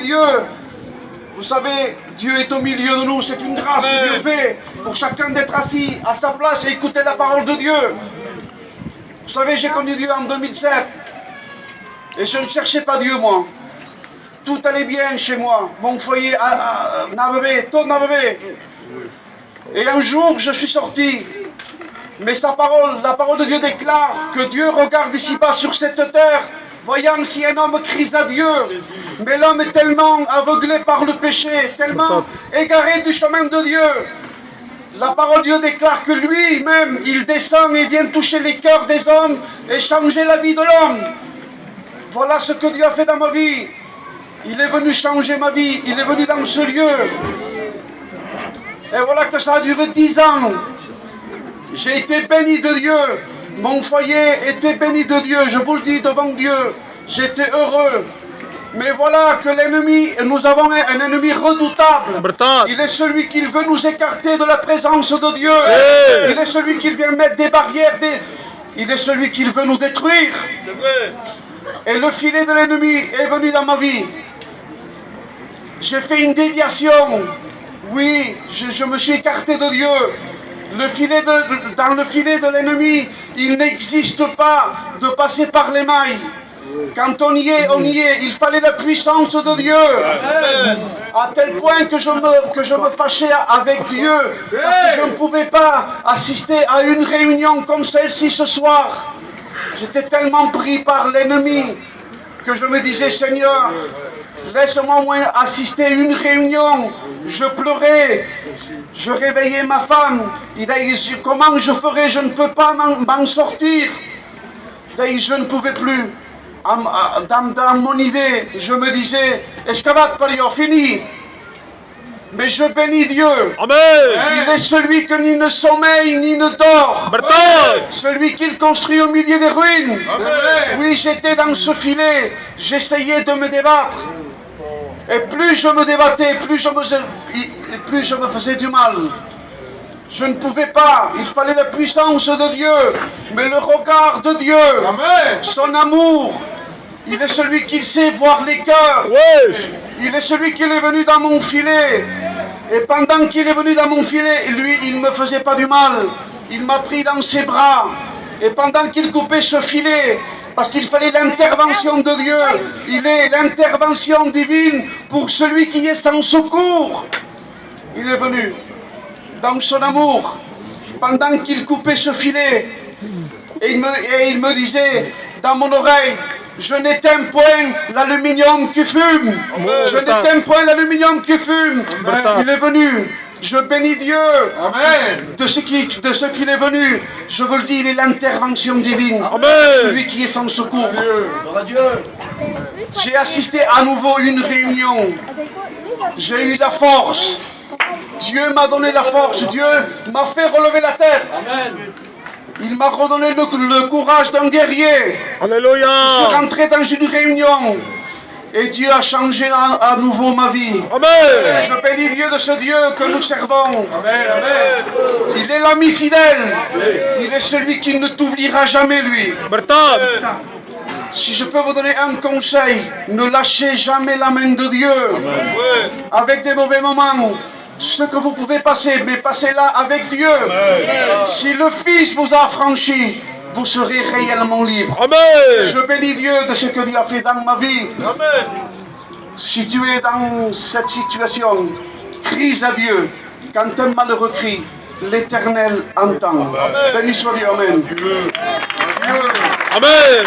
Dieu, vous savez, Dieu est au milieu de nous, c'est une grâce que Dieu fait pour chacun d'être assis à sa place et écouter la parole de Dieu. Vous savez, j'ai connu Dieu en 2007 et je ne cherchais pas Dieu, moi. Tout allait bien chez moi, mon foyer n'avait, tout n'avait. Et un jour, je suis sorti, mais la parole de Dieu déclare que Dieu regarde ici-bas sur cette terre, voyant si un homme crie à Dieu. Mais l'homme est tellement aveuglé par le péché, tellement égaré du chemin de Dieu. La parole de Dieu déclare que lui-même, il descend et vient toucher les cœurs des hommes et changer la vie de l'homme. Voilà ce que Dieu a fait dans ma vie. Il est venu changer ma vie, il est venu dans ce lieu. Et voilà que ça a duré 10 ans. J'ai été béni de Dieu. Mon foyer était béni de Dieu. Je vous le dis devant Dieu. J'étais heureux. Mais voilà que l'ennemi, nous avons un ennemi redoutable. Il est celui qui veut nous écarter de la présence de Dieu. Il est celui qui vient mettre des barrières. Il est celui qui veut nous détruire. Et le filet de l'ennemi est venu dans ma vie. J'ai fait une déviation. Oui, je me suis écarté de Dieu. Dans le filet de l'ennemi, il n'existe pas de passer par les mailles. Quand on y est, on y est. Il fallait la puissance de Dieu. À tel point que je me fâchais avec Dieu. Parce que je ne pouvais pas assister à une réunion comme celle-ci ce soir. J'étais tellement pris par l'ennemi que je me disais, Seigneur, laisse-moi au moins assister à une réunion. Je pleurais. Je réveillais ma femme. Il a dit, comment je ferais? Je ne peux pas m'en sortir. Je ne pouvais plus. Dans mon idée, je me disais, escavate par fini. Mais je bénis Dieu. Amen. Il est celui qui ni ne sommeille ni ne dort. Amen. Celui qu'il construit au milieu des ruines. Amen. Oui, j'étais dans ce filet. J'essayais de me débattre. Et plus je me débattais, plus je me faisais du mal. Je ne pouvais pas. Il fallait la puissance de Dieu. Mais le regard de Dieu, amen, son amour, il est celui qui sait voir les cœurs. Oui. Il est celui qui est venu dans mon filet. Et pendant qu'il est venu dans mon filet, lui, il ne me faisait pas du mal. Il m'a pris dans ses bras. Et pendant qu'il coupait ce filet, parce qu'il fallait l'intervention de Dieu, il est l'intervention divine pour celui qui est sans secours. Il est venu dans son amour, pendant qu'il coupait ce filet, et il me disait dans mon oreille, je n'éteins point l'aluminium qui fume. Je n'éteins point l'aluminium qui fume. Il est venu. Je bénis Dieu. Amen. De ce qu'il est venu. Je vous le dis, il est l'intervention divine. Amen. Celui qui est sans secours. J'ai assisté à nouveau à une réunion. J'ai eu la force. Dieu m'a donné la force. Dieu m'a fait relever la tête. Amen. Il m'a redonné le courage d'un guerrier. Alléluia. Je suis rentré dans une réunion. Et Dieu a changé à nouveau ma vie. Amen. Je bénis Dieu de ce Dieu que nous servons. Amen. Amen. Il est l'ami fidèle. Il est celui qui ne t'oubliera jamais, lui. Si je peux vous donner un conseil, ne lâchez jamais la main de Dieu. Amen. Avec des mauvais moments. Ce que vous pouvez passer, mais passez-la avec Dieu. Amen. Si le Fils vous a affranchi, vous serez réellement libre. Amen. Je bénis Dieu de ce que Dieu a fait dans ma vie. Amen. Si tu es dans cette situation, crie à Dieu. Quand un malheureux crie, l'Éternel entend. Béni soit Dieu. Amen. Amen.